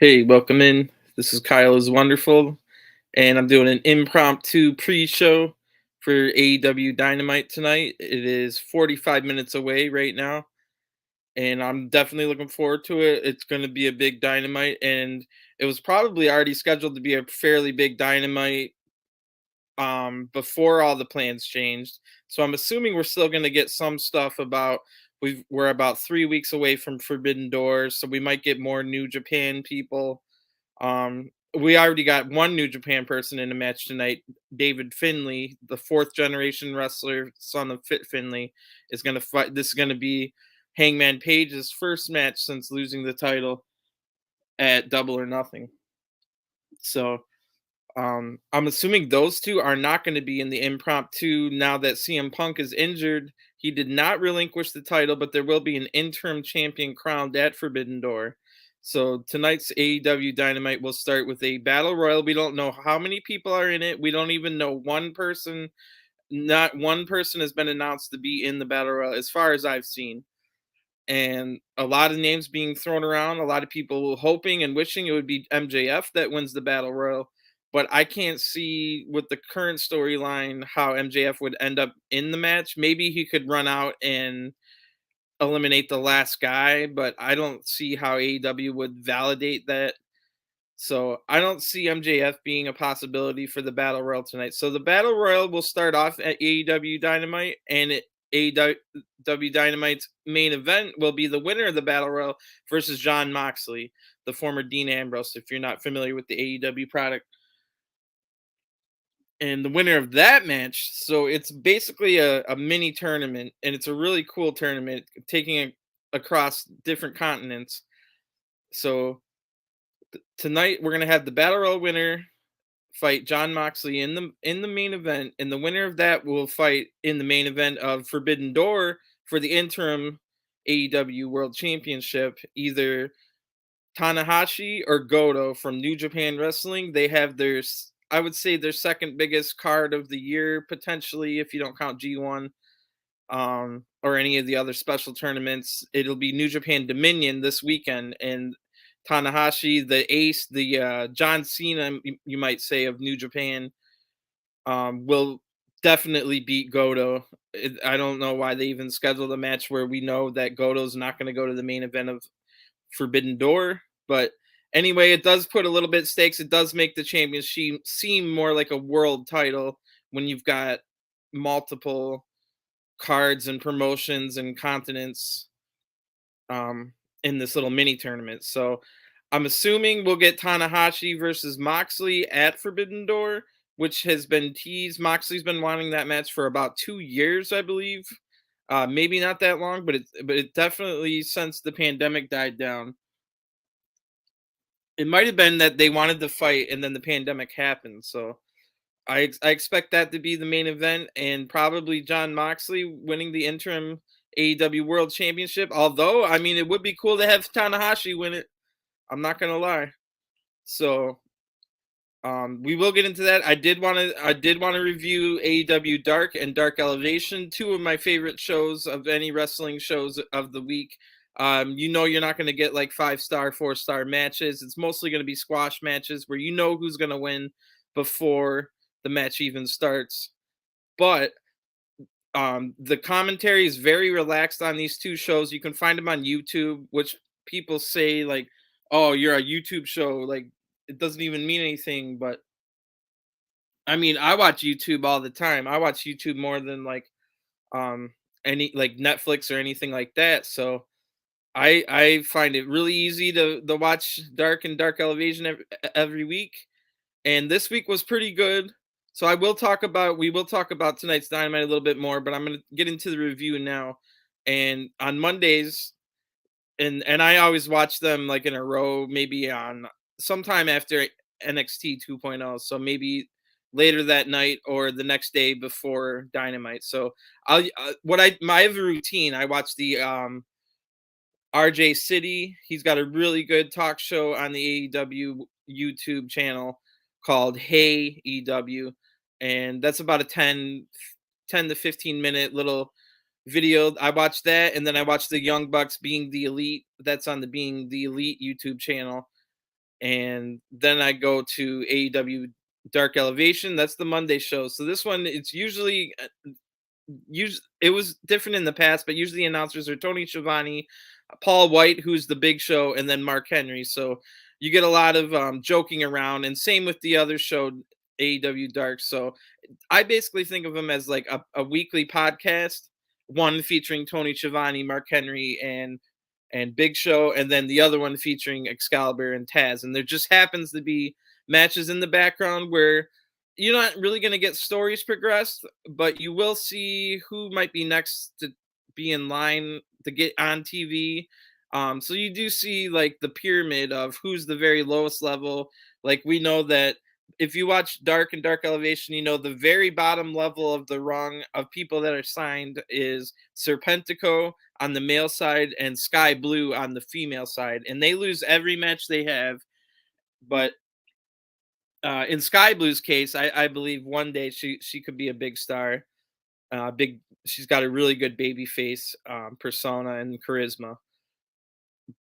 Hey, welcome in. This is Kyle is Wonderful, and I'm doing an impromptu pre-show for AEW Dynamite tonight. It is 45 minutes away right now, and I'm definitely looking forward to it. It's going to be a big Dynamite, and it was probably already scheduled to be a fairly big Dynamite before all the plans changed. So I'm assuming we're still going to get some stuff about we're about 3 weeks away from Forbidden Doors, so we might get more New Japan people. We already got one New Japan person in the match tonight. David Finlay, the fourth generation wrestler, son of Fit Finlay, is going to fight. This is going to be Hangman Page's first match since losing the title at Double or Nothing. So I'm assuming those two are not going to be in the impromptu now that CM Punk is injured. He did not relinquish the title, but there will be an interim champion crowned at Forbidden Door. So tonight's AEW Dynamite will start with a battle royal. We don't know how many people are in it. We don't even know one person. Not one person has been announced to be in the battle royal, as far as I've seen. And a lot of names being thrown around. A lot of people hoping and wishing it would be MJF that wins the battle royal, but I can't see with the current storyline how MJF would end up in the match. Maybe he could run out and eliminate the last guy, but I don't see how AEW would validate that. So I don't see MJF being a possibility for the battle royal tonight. So the battle royal will start off at AEW Dynamite, and AEW Dynamite's main event will be the winner of the battle royal versus John Moxley, the former Dean Ambrose. If you're not familiar with the AEW product, and the winner of that match, so it's basically a mini tournament, and it's a really cool tournament taking it across different continents. So tonight we're gonna have the battle royal winner fight John Moxley in the main event, and the winner of that will fight in the main event of Forbidden Door for the interim AEW World Championship. Either Tanahashi or Goto from New Japan Wrestling. They have I would say their second biggest card of the year, potentially, if you don't count G1 or any of the other special tournaments. It'll be New Japan Dominion this weekend, and Tanahashi, the ace, the John Cena, you might say, of New Japan, will definitely beat Goto. I don't know why they even scheduled a match where we know that Goto's not going to go to the main event of Forbidden Door. But anyway, it does put a little bit stakes. It does make the championship seem more like a world title when you've got multiple cards and promotions and continents in this little mini tournament. So I'm assuming we'll get Tanahashi versus Moxley at Forbidden Door, which has been teased. Moxley's been wanting that match for about 2 years, I believe. Maybe not that long, but it definitely, since the pandemic died down. It might have been that they wanted to fight and then the pandemic happened. So I expect that to be the main event, and probably John Moxley winning the interim AEW World Championship. Although, I mean, it would be cool to have Tanahashi win it. I'm not gonna lie. So we will get into that. I did want to review AEW Dark and Dark Elevation, two of my favorite shows of any wrestling shows of the week. You're not going to get like 5-star, 4-star matches. It's mostly going to be squash matches where you know who's going to win before the match even starts. But the commentary is very relaxed on these two shows. You can find them on YouTube, which people say like, "Oh, you're a YouTube show." Like, it doesn't even mean anything. But I mean, I watch YouTube all the time. I watch YouTube more than like um any like Netflix or anything like that. So I find it really easy to watch Dark and Dark Elevation every week, and this week was pretty good. So we will talk about tonight's Dynamite a little bit more, but I'm going to get into the review now. And on Mondays, and I always watch them like in a row, maybe on sometime after NXT 2.0, so maybe later that night or the next day before Dynamite. So I have a routine. I watch the RJ City. He's got a really good talk show on the AEW YouTube channel called Hey EW. And that's about a 10 to 15 minute little video. I watched that, and then I watched the Young Bucks Being the Elite. That's on the Being the Elite YouTube channel. and then I go to AEW Dark Elevation. That's the Monday show. So this one, it's usually it was different in the past, but usually announcers are Tony Schiavone, Paul White, who's the Big Show, and then Mark Henry. So you get a lot of joking around, and same with the other show, AEW Dark. So I basically think of them as like a weekly podcast, one featuring Tony Schiavone, Mark Henry, and Big Show, and then the other one featuring Excalibur and Taz. And there just happens to be matches in the background where you're not really going to get stories progressed, but you will see who might be next to be in line to get on TV. So you do see like the pyramid of who's the very lowest level. Like we know that if you watch Dark and Dark Elevation, you know the very bottom level of the rung of people that are signed is Serpentico on the male side and Sky Blue on the female side, and they lose every match they have. But in Sky Blue's case, I believe one day she could be a big star. Big, she's got a really good baby face persona and charisma.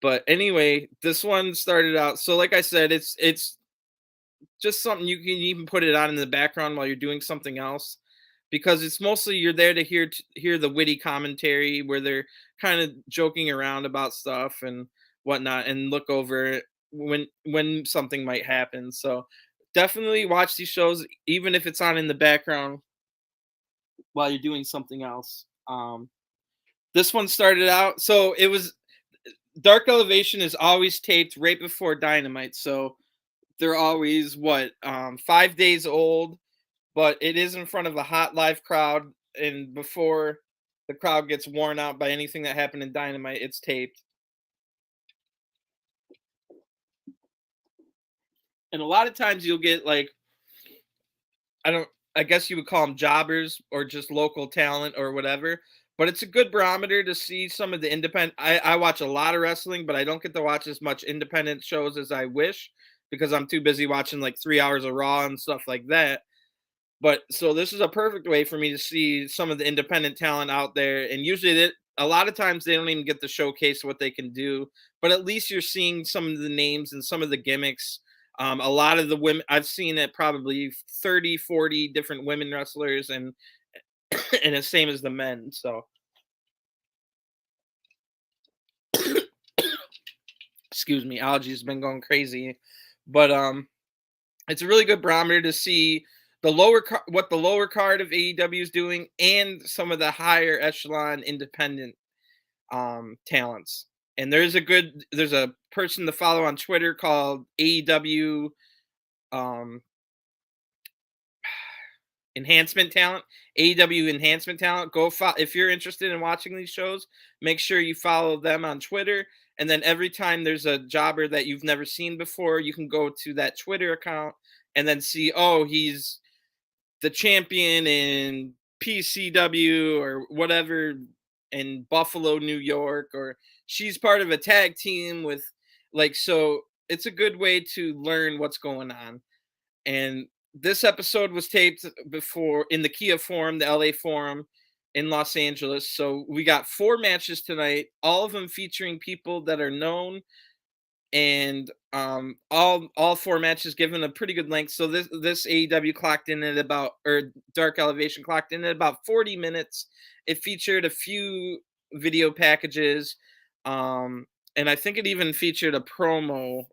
But anyway, this one started out. So, like I said, it's just something you can even put it on in the background while you're doing something else, because it's mostly you're there to hear the witty commentary where they're kind of joking around about stuff and whatnot, and look over it when something might happen. So definitely watch these shows even if it's on in the background while you're doing something else. This one started out, so it was Dark Elevation is always taped right before Dynamite, so they're always 5 days old, but it is in front of a hot live crowd, and before the crowd gets worn out by anything that happened in Dynamite, it's taped. And a lot of times you'll get like, I don't I guess you would call them jobbers or just local talent or whatever. But it's a good barometer to see some of the independent. I watch a lot of wrestling, but I don't get to watch as much independent shows as I wish because I'm too busy watching like 3 hours of Raw and stuff like that. But so this is a perfect way for me to see some of the independent talent out there. And usually, a lot of times they don't even get to showcase what they can do. But at least you're seeing some of the names and some of the gimmicks. A lot of the women I've seen it probably 30, 40 different women wrestlers, and and the same as the men. So excuse me, allergies been going crazy. But it's a really good barometer to see what the lower card of AEW is doing and some of the higher echelon independent talents. And there's a person to follow on Twitter called AEW um enhancement talent, AEW enhancement talent. Go follow if you're interested in watching these shows. Make sure you follow them on Twitter. And then every time there's a jobber that you've never seen before, you can go to that Twitter account and then see, oh, he's the champion in PCW or whatever in Buffalo, New York, or she's part of a tag team with like, so it's a good way to learn what's going on. And this episode was taped before in the Kia Forum, the LA Forum in Los Angeles. So we got 4 matches tonight, all of them featuring people that are known, and all 4 matches given a pretty good length. So this AEW clocked in at about, or Dark Elevation clocked in at about 40 minutes. It featured a few video packages, and I think it even featured a promo.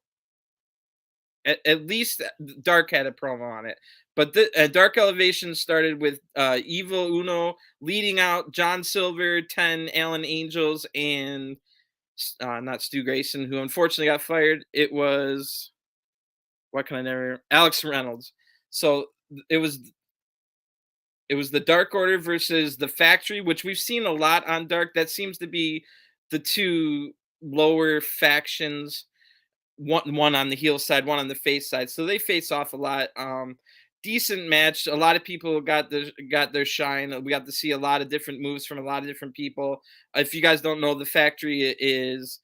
At least Dark had a promo on it. But the Dark Elevation started with Evil Uno leading out John Silver, 10 Allen Angels, and not Stu Grayson, who unfortunately got fired. It was what can I never Alex Reynolds. So it was the Dark Order versus the Factory, which we've seen a lot on Dark. That seems to be the two lower factions, one on the heel side, one on the face side. So they face off a lot. Decent match. A lot of people got their shine. We got to see a lot of different moves from a lot of different people. If you guys don't know, the Factory is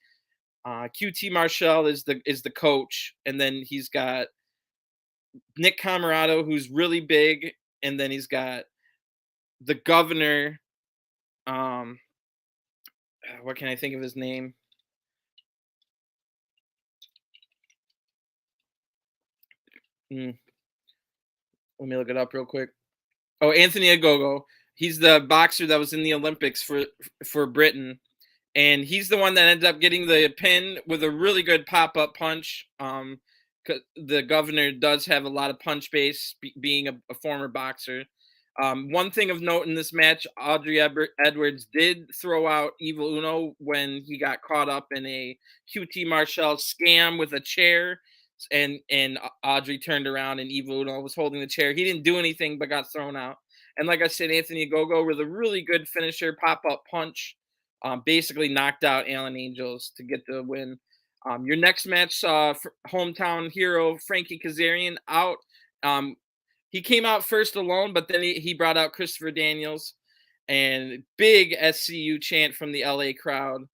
QT Marshall is the coach, and then he's got Nick Camarado, who's really big, and then he's got the governor. Um, what can I think of his name? Mm, let me look it up real quick. Oh, Anthony Ogogo. He's the boxer that was in the Olympics for Britain, and he's the one that ended up getting the pin with a really good pop up punch. 'Cause the governor does have a lot of punch base, being a former boxer. One thing of note in this match, Audrey Edwards did throw out Evil Uno when he got caught up in a QT Marshall scam with a chair, and Audrey turned around and Evil Uno was holding the chair. He didn't do anything but got thrown out. And like I said, Anthony Gogo with a really good finisher, pop up punch, basically knocked out Alan Angels to get the win. Your next match saw hometown hero Frankie Kazarian out. Um, he came out first alone, but then he brought out Christopher Daniels, and big SCU chant from the LA crowd.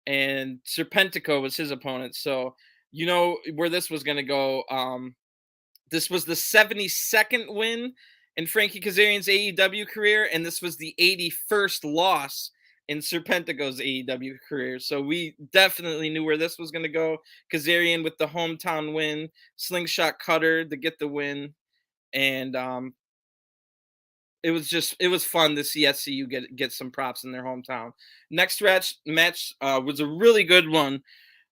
And Serpentico was his opponent. So you know where this was going to go. This was the 72nd win in Frankie Kazarian's AEW career, and this was the 81st loss in Serpentico's AEW career. So we definitely knew where this was going to go. Kazarian with the hometown win, slingshot cutter to get the win, and it was fun to see SCU get some props in their hometown. Next match was a really good one.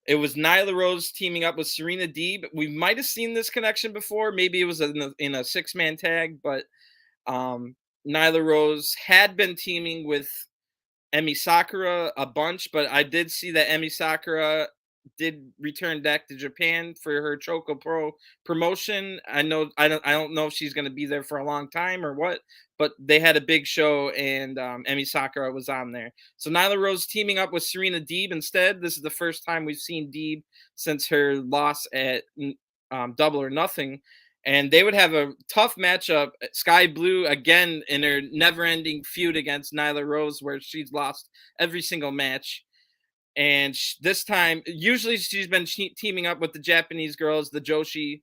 It was Nyla Rose teaming up with Serena Deeb. We might have seen this connection before. Maybe it was in a six-man tag, but um, Nyla Rose had been teaming with Emi Sakura a bunch, but I did see that Emi Sakura did return back to Japan for her Choco Pro promotion. I don't know if she's going to be there for a long time or what, but they had a big show, and Emi Sakura was on there. So Nyla Rose teaming up with Serena Deeb instead. This is the first time we've seen Deeb since her loss at Double or Nothing, and they would have a tough matchup. Sky Blue again in her never-ending feud against Nyla Rose, where she's lost every single match. And this time, usually she's been teaming up with the Japanese girls, the Joshi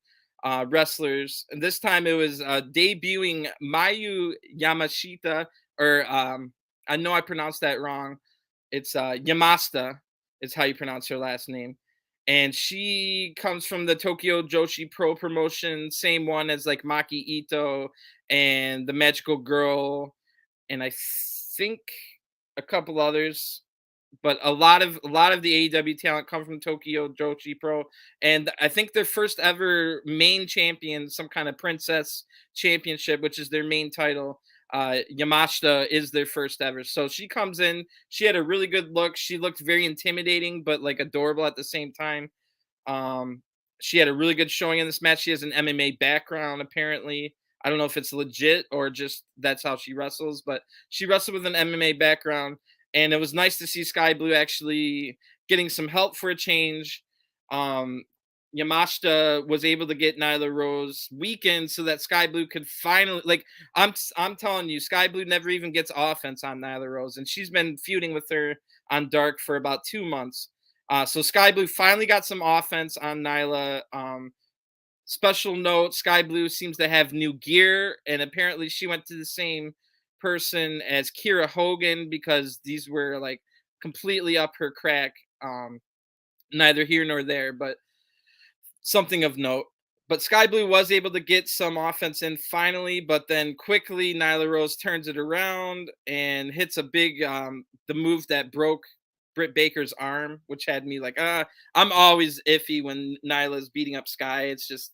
wrestlers. And this time it was debuting Mayu Yamashita, or I know I pronounced that wrong. It's Yamasta is how you pronounce her last name. And she comes from the Tokyo Joshi Pro promotion, same one as like Maki Ito and the Magical Girl, and I think a couple others, but a lot of the AEW talent come from Tokyo Joshi Pro, and I think their first ever main champion, some kind of princess championship, which is their main title. Yamashita is their first ever. So she comes in. She had a really good look. She looked very intimidating, but like adorable at the same time. Um, she had a really good showing in this match. She has an MMA background, apparently. I don't know if it's legit or just that's how she wrestles, but she wrestled with an MMA background, and it was nice to see Sky Blue actually getting some help for a change. Um, Yamashita was able to get Nyla Rose weakened so that Sky Blue could finally, like, I'm telling you, Sky Blue never even gets offense on Nyla Rose, and she's been feuding with her on Dark for about 2 months. So Sky Blue finally got some offense on Nyla. Special note: Sky Blue seems to have new gear, and apparently she went to the same person as Kira Hogan because these were like completely up her crack. Neither here nor there, but something of note. But Sky Blue was able to get some offense in finally, but then quickly Nyla Rose turns it around and hits a big the move that broke Britt Baker's arm, which had me like, I'm always iffy when Nyla's beating up Sky. It's just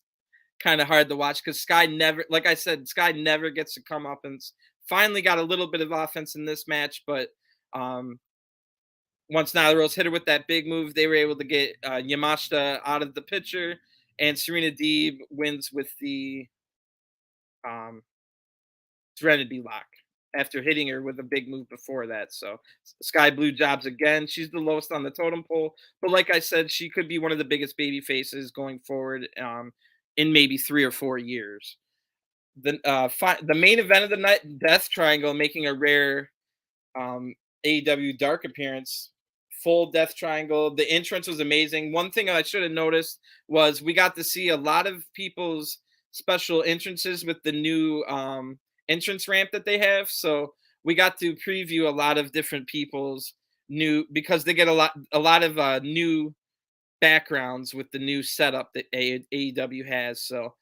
kind of hard to watch because Sky never, like I said, Sky never gets to come up, and finally got a little bit of offense in this match, but um, once Nyla Rose hit her with that big move, they were able to get Yamashita out of the picture, and Serena Deeb wins with the um, Serenity Lock after hitting her with a big move before that. So Sky Blue jobs again. She's the lowest on the totem pole, but like I said, she could be one of the biggest baby faces going forward in maybe 3 or 4 years. The main event of the night, Death Triangle, making a rare AEW Dark appearance. Full Death Triangle. The entrance was amazing. One thing I should have noticed was we got to see a lot of people's special entrances with the new entrance ramp that they have. So we got to preview a lot of different people's new, because they get a lot of new backgrounds with the new setup that AEW has. So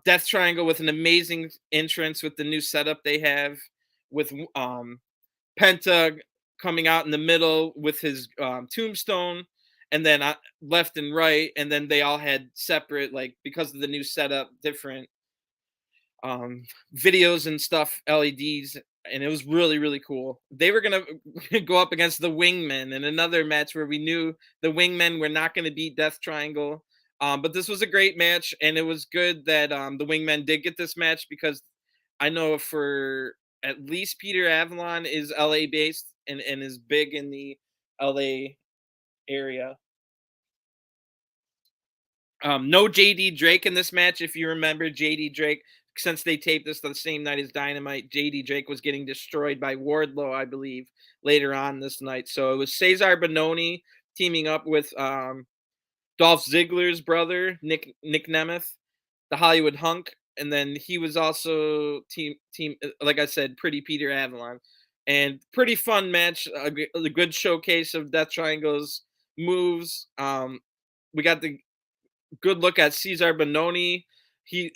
Death Triangle with an amazing entrance with the new setup they have with Penta coming out in the middle with his tombstone, and then left and right, and then they all had separate, like, because of the new setup, different um, videos and stuff, LEDs, and it was really really cool. They were gonna go up against the Wingmen in another match where we knew the Wingmen were not going to beat Death Triangle. But this was a great match, and it was good that the Wingmen did get this match because I know for at least Peter Avalon is LA based and is big in the LA area. No JD Drake in this match. If you remember, JD Drake, since they taped this the same night as Dynamite, JD Drake was getting destroyed by Wardlow, I believe, later on this night. So it was Cesar Bononi teaming up with Dolph Ziggler's brother, Nick Nemeth, the Hollywood Hunk, and then he was also team like I said, Pretty Peter Avalon, and pretty fun match. A good showcase of Death Triangle's moves. We got the good look at Cesar Bononi. He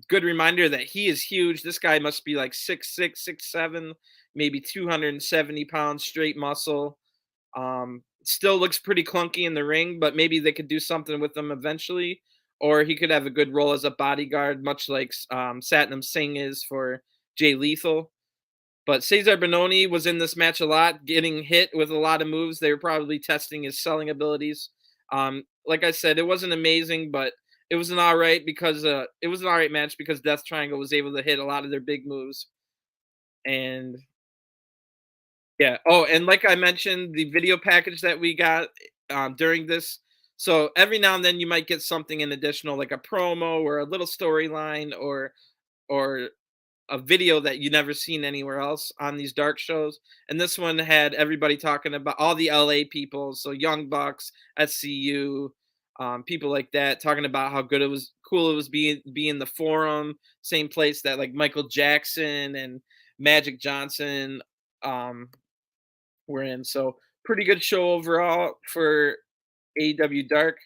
good reminder that he is huge. This guy must be like 6'6", 6'7", maybe 270 pounds straight muscle. Still looks pretty clunky in the ring, but maybe they could do something with him eventually, or he could have a good role as a bodyguard, much like Satnam Singh is for Jay Lethal. But Cesar Bononi was in this match a lot, getting hit with a lot of moves. They were probably testing his selling abilities. Like I said, it wasn't amazing, but it was an all right because it was an all right match because Death Triangle was able to hit a lot of their big moves. And yeah. Oh, and like I mentioned, the video package that we got during this. So every now and then you might get something in additional, like a promo or a little storyline or a video that you never seen anywhere else on these dark shows. And this one had everybody talking about all the LA people, so Young Bucks, SCU, people like that, talking about how good it was, cool it was being the Forum, same place that like Michael Jackson and Magic Johnson um, were in. So pretty good show overall for AEW Dark.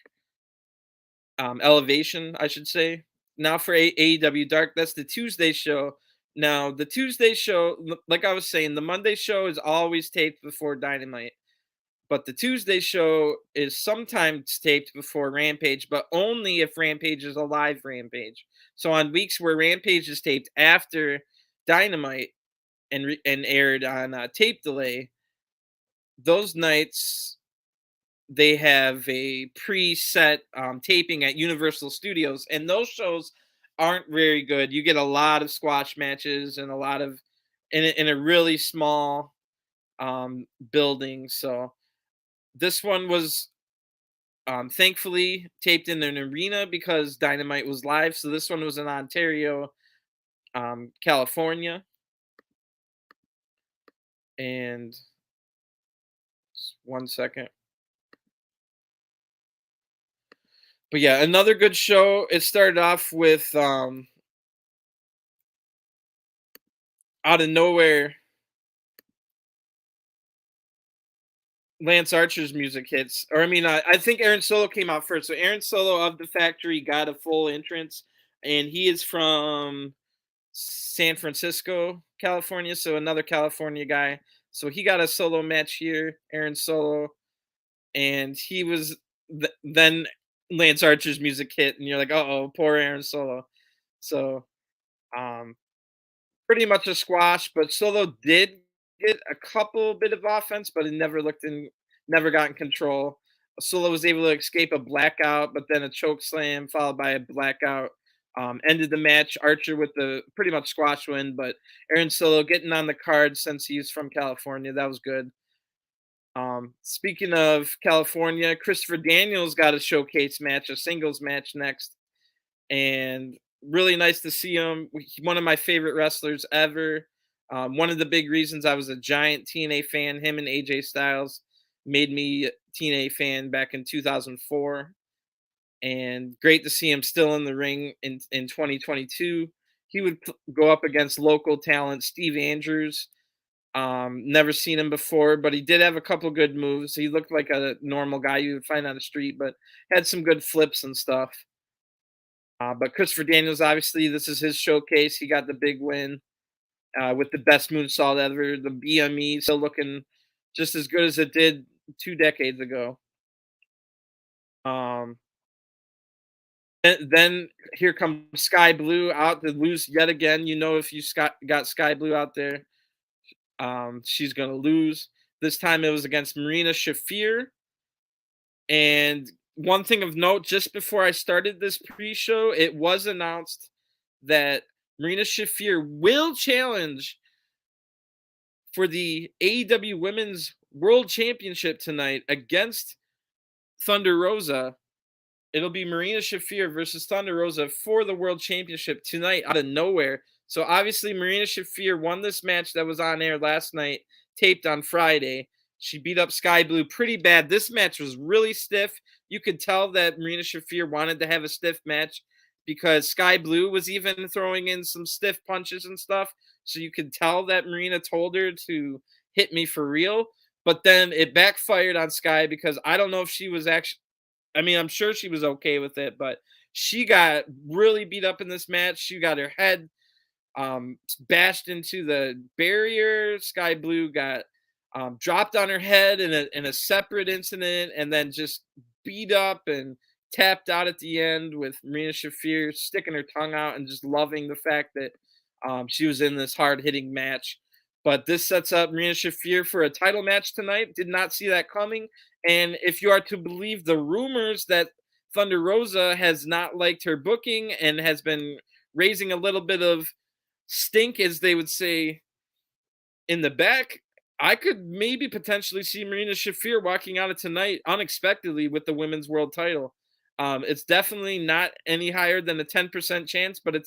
Elevation, I should say. Now for AEW Dark, that's the Tuesday show. Now the Tuesday show, like I was saying, the Monday show is always taped before Dynamite, but the Tuesday show is sometimes taped before Rampage, but only if Rampage is a live Rampage. So on weeks where Rampage is taped after Dynamite and aired on tape delay, those nights they have a preset taping at Universal Studios, and those shows aren't very good. You get a lot of squash matches and a lot of in a really small building. So this one was thankfully taped in an arena because Dynamite was live. So this one was in Ontario, California, and one second. But yeah, another good show. It started off with out of nowhere, Lance Archer's music hits. Or I mean, I think Aaron Solo came out first. So Aaron Solo of the Factory got a full entrance, and he is from San Francisco, California. So another California guy. So he got a solo match here, Aaron Solo, and he was then Lance Archer's music hit, and you're like, oh, poor Aaron Solo. So um, pretty much a squash, but Solo did get a couple bit of offense, but it never got in control. Solo was able to escape a blackout, but then a choke slam followed by a blackout ended the match. Archer with the pretty much squash win, but Aaron Solo getting on the card since he's from California, that was good. Speaking of California, Christopher Daniels got a showcase match, a singles match next, and really nice to see him. One of my favorite wrestlers ever. One of the big reasons I was a giant TNA fan, him and AJ Styles made me a TNA fan back in 2004. And great to see him still in the ring in 2022. He would go up against local talent Steve Andrews. Never seen him before, but he did have a couple good moves. He looked like a normal guy you would find on the street, but had some good flips and stuff. But Christopher Daniels, obviously, this is his showcase. He got the big win with the best moonsault ever. The BME still looking just as good as it did 2 decades ago. Um, then here comes Sky Blue out to lose yet again. You know, if you got Sky Blue out there, she's gonna lose. This time it was against Marina Shafir. And one thing of note, just before I started this pre-show, it was announced that Marina Shafir will challenge for the AEW Women's World Championship tonight against Thunder Rosa. It'll be Marina Shafir versus Thunder Rosa for the World Championship tonight out of nowhere. So obviously Marina Shafir won this match that was on air last night, taped on Friday. She beat up Sky Blue pretty bad. This match was really stiff. You could tell that Marina Shafir wanted to have a stiff match because Sky Blue was even throwing in some stiff punches and stuff. So you could tell that Marina told her to hit me for real. But then it backfired on Sky because I don't know if she was actually, I mean, I'm sure she was okay with it, but she got really beat up in this match. She got her head bashed into the barrier. Sky Blue got dropped on her head in a separate incident, and then just beat up and tapped out at the end with Marina Shafir sticking her tongue out and just loving the fact that she was in this hard hitting match. But this sets up Marina Shafir for a title match tonight. Did not see that coming. And if you are to believe the rumors that Thunder Rosa has not liked her booking and has been raising a little bit of stink, as they would say in the back, I could maybe potentially see Marina Shafir walking out of tonight unexpectedly with the women's world title. It's definitely not any higher than a 10% chance, but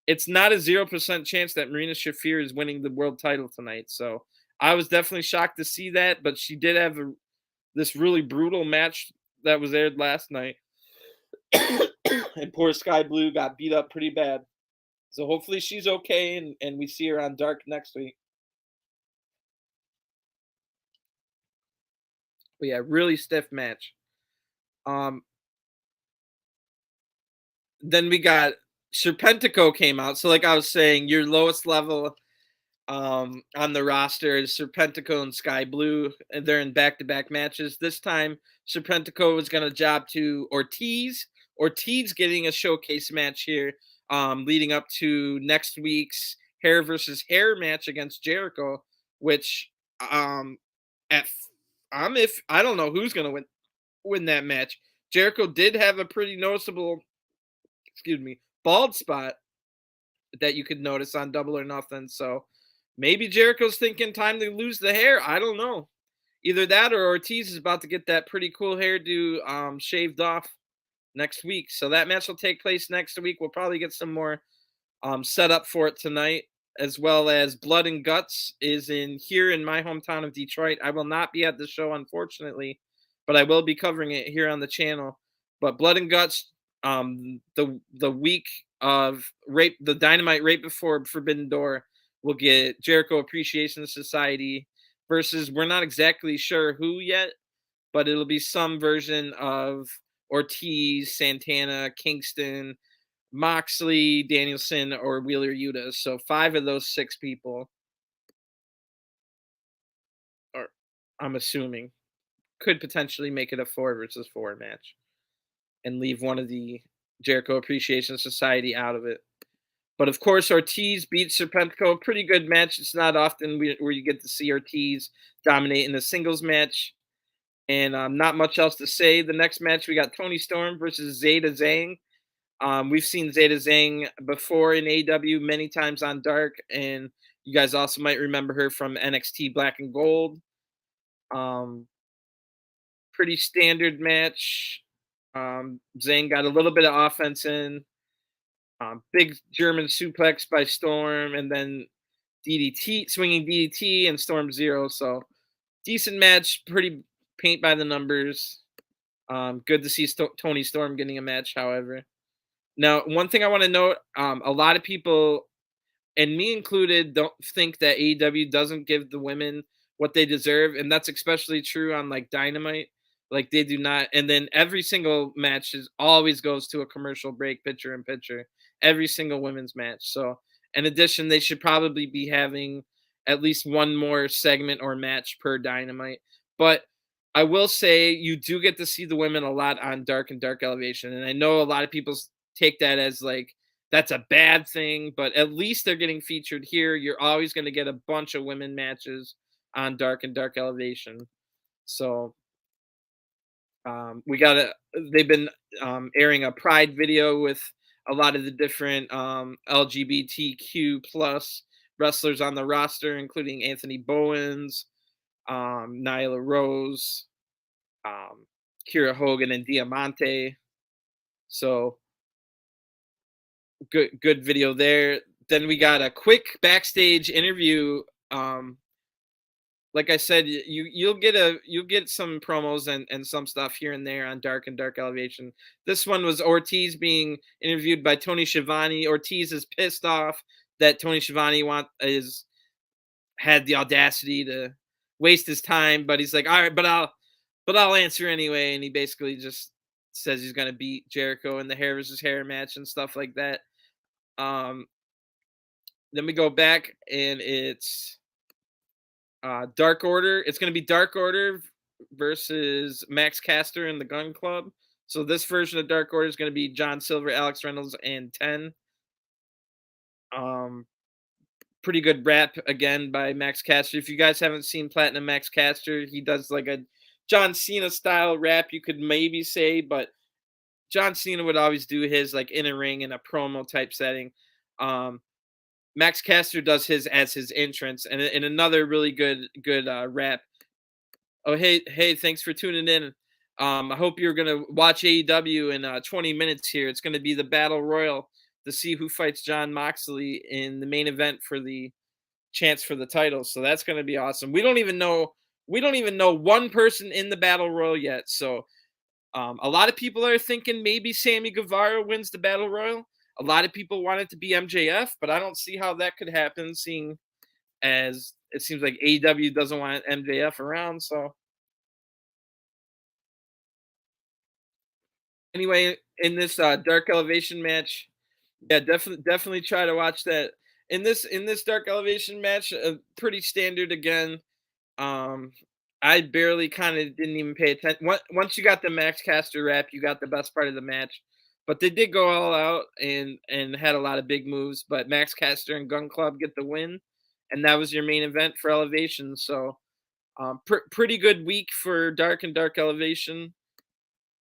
it's not a 0% chance that Marina Shafir is winning the world title tonight. So I was definitely shocked to see that, but she did have this really brutal match that was aired last night. And poor Sky Blue got beat up pretty bad. So hopefully she's okay and we see her on Dark next week. But yeah, really stiff match. Um, then we got Serpentico came out. So like I was saying, your lowest level on the roster is Serpentico and Sky Blue, and they're in back-to-back matches. This time, Serpentico was going to job to Ortiz. Ortiz getting a showcase match here, leading up to next week's hair versus hair match against Jericho, which at I'm if I don't know who's going to win that match. Jericho did have a pretty noticeable, excuse me, bald spot that you could notice on Double or Nothing. So maybe Jericho's thinking time to lose the hair. I don't know. Either that or Ortiz is about to get that pretty cool hairdo shaved off next week. So that match will take place next week. We'll probably get some more set up for it tonight, as well as Blood and Guts is in here in my hometown of Detroit. I will not be at the show, unfortunately, but I will be covering it here on the channel. But Blood and Guts, the week of rape, the Dynamite right before Forbidden Door, will get Jericho Appreciation Society versus, we're not exactly sure who yet, but it'll be some version of Ortiz, Santana, Kingston, Moxley, Danielson, or Wheeler Yuta. So 5 of those 6 people are, I'm assuming, could potentially make it a 4 versus 4 match and leave one of the Jericho Appreciation Society out of it. But of course, Ortiz beat Serpentico. Pretty good match. It's not often where you get to see Ortiz dominate in a singles match. And not much else to say. The next match, we got Tony Storm versus Zeta Zhang. We've seen Zeta Zhang before in AEW many times on Dark, and you guys also might remember her from NXT Black and Gold. Pretty standard match. Zhang got a little bit of offense in. Big German suplex by Storm, and then DDT, swinging DDT, and Storm Zero. So decent match, pretty paint by the numbers. Good to see Tony Storm getting a match, however. Now, one thing I want to note, a lot of people, and me included, don't think that AEW doesn't give the women what they deserve, and that's especially true on like Dynamite. Like they do not, and then every single match is always goes to a commercial break, picture in picture. Every single women's match. So in addition, they should probably be having at least one more segment or match per Dynamite. But I will say you do get to see the women a lot on Dark and Dark Elevation, and I know a lot of people take that as like that's a bad thing, but at least they're getting featured here. You're always going to get a bunch of women matches on Dark and Dark Elevation. So we got a they've been airing a Pride video with a lot of the different LGBTQ plus wrestlers on the roster, including Anthony Bowens, Nyla Rose, um, Kira Hogan, and Diamante. So good video there. Then we got a quick backstage interview. Like I said, you'll get some promos and some stuff here and there on Dark and Dark Elevation. This one was Ortiz being interviewed by Tony Schiavone. Ortiz is pissed off that Tony Schiavone is had the audacity to waste his time, but he's like, all right, but I'll answer anyway. And he basically just says he's gonna beat Jericho in the hair versus hair match and stuff like that. Um, then we go back and it's Dark Order. It's going to be Dark Order versus Max Caster and the Gun Club. So this version of Dark Order is going to be John Silver, Alex Reynolds, and 10. Um, Pretty good rap again by Max Caster. If you guys haven't seen Platinum Max Caster, he does like a John Cena style rap, you could maybe say, but John Cena would always do his like in a ring in a promo type setting. Um, Max Caster does his as his entrance, and another really good rap. Oh hey, thanks for tuning in. I hope you're gonna watch AEW in 20 minutes here. It's gonna be the Battle Royal to see who fights John Moxley in the main event for the chance for the title. So that's gonna be awesome. We don't even know one person in the Battle Royal yet. So a lot of people are thinking maybe Sammy Guevara wins the Battle Royal. A lot of people want it to be MJF, but I don't see how that could happen, seeing as it seems like AEW doesn't want MJF around. So anyway, in this Dark Elevation match, yeah, definitely try to watch that. In this Dark Elevation match, pretty standard again. Um, I barely kind of didn't even pay attention. Once you got the Max Caster rap, you got the best part of the match. But they did go all out and had a lot of big moves. But Max Caster and Gun Club get the win, and that was your main event for Elevation. So pretty good week for Dark and Dark Elevation.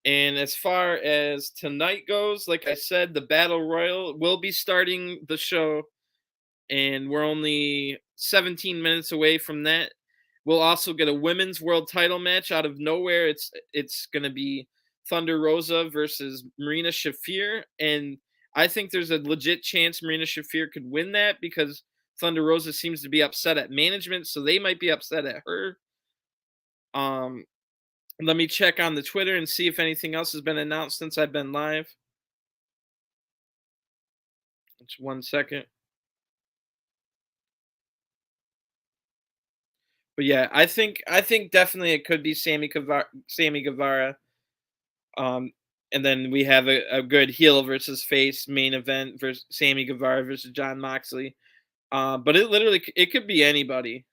And as far as tonight goes, like I said, the Battle Royal will be starting the show, and we're only 17 minutes away from that. We'll also get a women's world title match out of nowhere. It's going to be Thunder Rosa versus Marina Shafir, and I think there's a legit chance Marina Shafir could win that because Thunder Rosa seems to be upset at management, so they might be upset at her. Um, Let me check on the Twitter and see if anything else has been announced since I've been live. Just 1 second. But yeah, I think definitely it could be Sammy Guevara. Um, and then we have a good heel versus face main event versus Sammy Guevara versus John Moxley. But it could be anybody.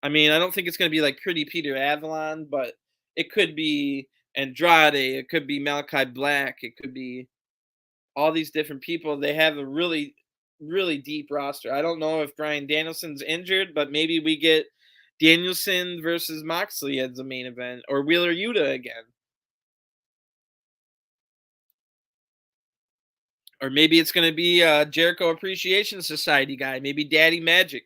I mean, I don't think it's going to be like Pretty Peter Avalon, but it could be Andrade. It could be Malachi Black. It could be all these different people. They have a really deep roster. I don't know if Brian Danielson's injured, but maybe we get Danielson versus Moxley as the main event, or Wheeler Yuta again. Or maybe it's going to be Jericho Appreciation Society guy, maybe Daddy Magic.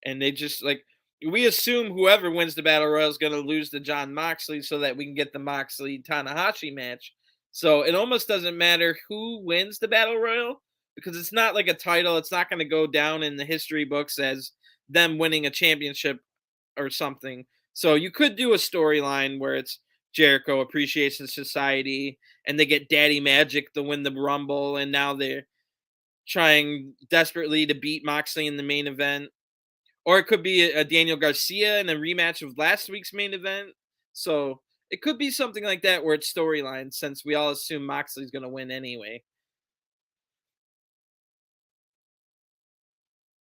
And they just like, we assume whoever wins the Battle Royal is going to lose to John Moxley so that we can get the Moxley Tanahashi match. So it almost doesn't matter who wins the Battle Royal because it's not like a title. It's not going to go down in the history books as them winning a championship or something. So you could do a storyline where it's Jericho Appreciation Society and they get Daddy Magic to win the Rumble, and now they're trying desperately to beat Moxley in the main event. Or it could be a Daniel Garcia in a rematch of last week's main event. So It could be something like that where it's storyline since we all assume Moxley's gonna win anyway.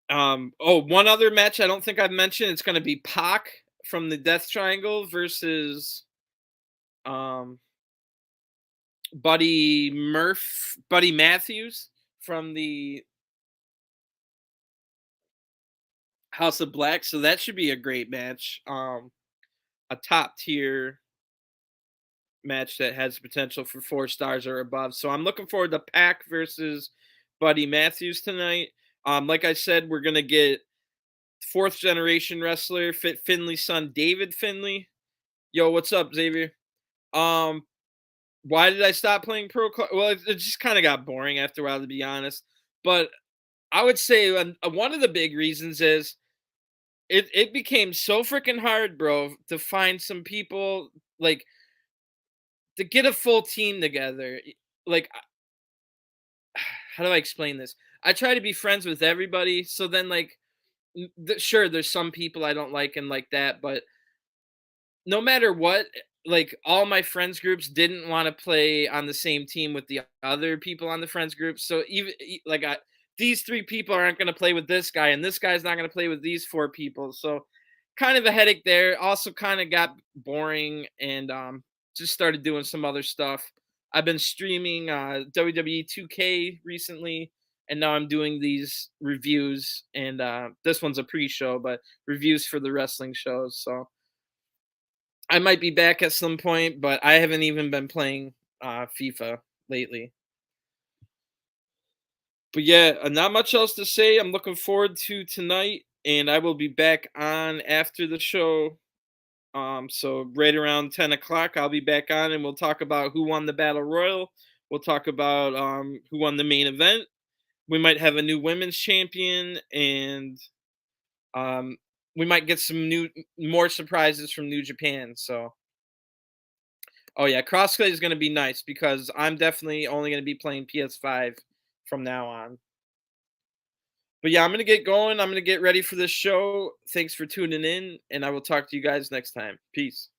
One other match I don't think I've mentioned, it's gonna be Pac from the Death Triangle versus um Buddy Matthews from the House of Black. So that should be a great match. A top tier match that has potential for 4 stars or above. So I'm looking forward to Pac versus Buddy Matthews tonight. Like I said, we're gonna get fourth generation wrestler Fit Finley's son David Finley. Yo, what's up, Xavier? Um, why did I stop playing Pro Club? Well, it just kind of got boring after a while, to be honest. But I would say one of the big reasons is it became so freaking hard, bro, to find some people like to get a full team together. Like, how do I explain this? I try to be friends with everybody, so then like, sure, there's some people I don't like and like that, but no matter what, like all my friends groups didn't want to play on the same team with the other people on the friends group. So even like these 3 people aren't going to play with this guy, and this guy's not going to play with these 4 people. So kind of a headache there. Also, kind of got boring, and just started doing some other stuff. I've been streaming WWE 2K recently, and now I'm doing these reviews. And this one's a pre-show, but reviews for the wrestling shows. So I might be back at some point, but I haven't even been playing FIFA lately. But yeah, not much else to say. I'm looking forward to tonight, and I will be back on after the show. So right around 10 o'clock, I'll be back on, and we'll talk about who won the battle royal. We'll talk about who won the main event. We might have a new women's champion, and um, we might get some more surprises from New Japan. So oh yeah, crossplay is going to be nice because I'm definitely only going to be playing PS5 from now on. But yeah, I'm going to get going. I'm going to get ready for this show. Thanks for tuning in, and I will talk to you guys next time. Peace.